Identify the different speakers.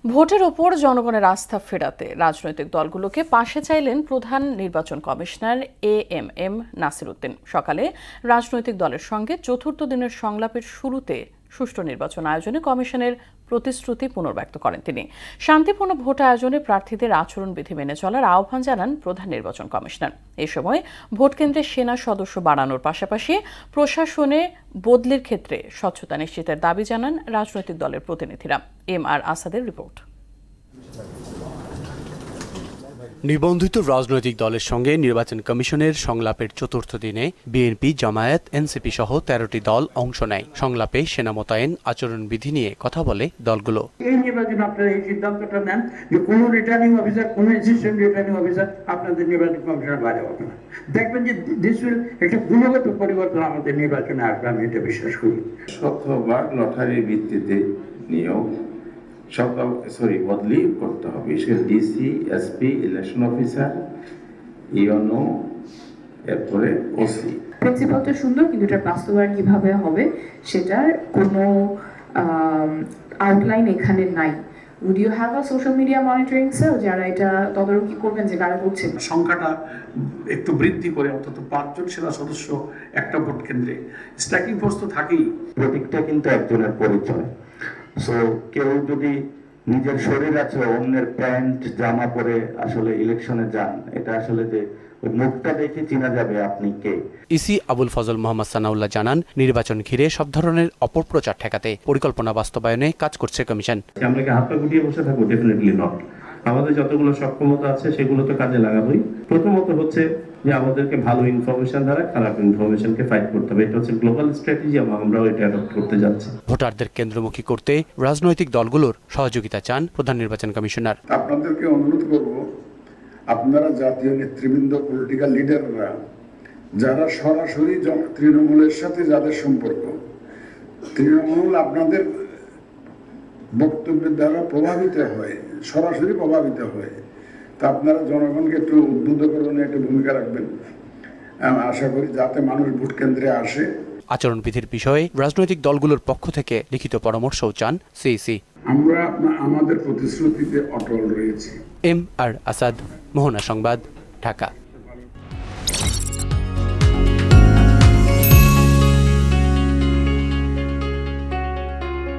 Speaker 1: ভোটের ওপর জনগণের আস্থা ফেরাতে রাজনৈতিক দলগুলোকে পাশে চাইলেন প্রধান নির্বাচন কমিশনার এএমএম নাসির উদ্দিন। সকালে রাজনৈতিক দলের সঙ্গে চতুর্থ দিনের সংলাপের শুরুতে সুষ্ঠু নির্বাচন আয়োজনে কমিশনের প্রতিশ্রুতি পুনর্ব্যক্ত করেন তিনি। শান্তিপূর্ণ ভোট আয়োজনে প্রার্থীদের আচরণবিধি মেনে চলার আহ্বান জানান প্রধান নির্বাচন কমিশনার। এ সময় ভোটকেন্দ্রে সেনা সদস্য বাড়ানোর পাশাপাশি প্রশাসনে বদলির ক্ষেত্রে স্বচ্ছতা নিশ্চিতের দাবি জানান রাজনৈতিক দলের প্রতিনিধিরা। এম আর আসাদের রিপোর্ট।
Speaker 2: নিবন্ধিত রাজনৈতিক দলের সঙ্গে নির্বাচন কমিশনের সংলাপের চতুর্থ দিনে বিএনপি, জামায়াত, এনসিপি সহ ১৩টি দল অংশ নেয়। সংলাপে সেনা মোতায়েন, আচরণবিধি নিয়ে কথা বলে দলগুলো।
Speaker 3: এই নির্বাচনে আপনারা এই সিদ্ধান্তটা নেন যে কোনো রিটার্নিং অফিসার, কোনো অ্যাসিস্ট্যান্ট রিটার্নিং অফিসার আপনাদের নির্বাচন কমিশনের বাইরে হবে না। দেখবেন যে দিস উইল একটা গুণগত পরিবর্তন আমাদের নির্বাচনে আসবে, আমি এটা বিশ্বাস করি।
Speaker 4: শতভাগ লটারির ভিত্তিতে নিয়োগ বদলি করতে হবে। DC, SP, election officer, YONO, এরপরে ওসি।
Speaker 5: প্রিন্সিপালটা সুন্দর, কিন্তু এটা বাস্তবায়ন কিভাবে হবে সেটার কোনো আউটলাইন এখানে নাই। Would you have a social media monitoring cell যারা এটা তদারকি করবেন যে কারা করছে?
Speaker 6: সংখ্যাটা একটু বৃদ্ধি করে অন্তত 5 জন সেনা সদস্য একটা ভোট কেন্দ্রে, স্ট্যাকিং ফোর্স তো থাকেই।
Speaker 7: প্রতীকটা কিন্তু একজনের পরিচয়। সো কেউ যদি নিজের শরীর আছে অন্যের প্যান্ট জামা পরে আসলে ইলেকশনে যান, এটা আসলে যে ওই মুখটা দেখে চেনা যাবে আপনি কে।
Speaker 2: ইসি আবুল ফজল মোহাম্মদ সানাউল্লাহ জানান, নির্বাচন ঘিরে সব ধরনের অপপ্রচার ঠেকাতে পরিকল্পনা বাস্তবায়নে কাজ করছে কমিশন।
Speaker 8: আমরা কি হাত পা গুটিয়ে বসে থাকবো? Definitely not. আমাদের যতগুলো সক্ষমতা আছে সেগুলো তো কাজে লাগাবোই। প্রথমত হচ্ছে যে আমাদেরকে ভালো ইনফরমেশন দ্বারা খারাপ ইনফরমেশনকে ফাইট করতে হবে। এটা হচ্ছে গ্লোবাল স্ট্র্যাটেজি, আমরাও এটা অ্যাডপ্ট করতে যাচ্ছি।
Speaker 2: ভোটারদের কেন্দ্রমুখী করতে রাজনৈতিক দলগুলোর সহযোগিতা চান প্রধান নির্বাচন কমিশনার।
Speaker 9: আপনাদেরকে অনুরোধ করব, আপনারা জাতীয় নেতৃবৃন্দ, পলিটিক্যাল লিডাররা যারা সরাসরি তৃণমূলের সাথে যাদের সম্পর্ক, তৃণমূল আপনাদের বক্তব্যের দ্বারা প্রভাবিত হয়, সরাসরি প্রভাবিত হয়, তা আপনারা জনগণকে একটু উদ্বুদ্ধ করবেন, একটু ভূমিকা রাখবেন। আশা করি যাতে মানুষ ভোট কেন্দ্রে আসে।
Speaker 2: আচরণবিধির বিষয়ে রাজনৈতিক দলগুলোর পক্ষ থেকে লিখিত পরামর্শও চান সিইসি।
Speaker 9: আমরা আমাদের প্রতিশ্রুতিতে অটল রয়েছি।
Speaker 2: এম আর আসাদ, মোহনা সংবাদ, ঢাকা।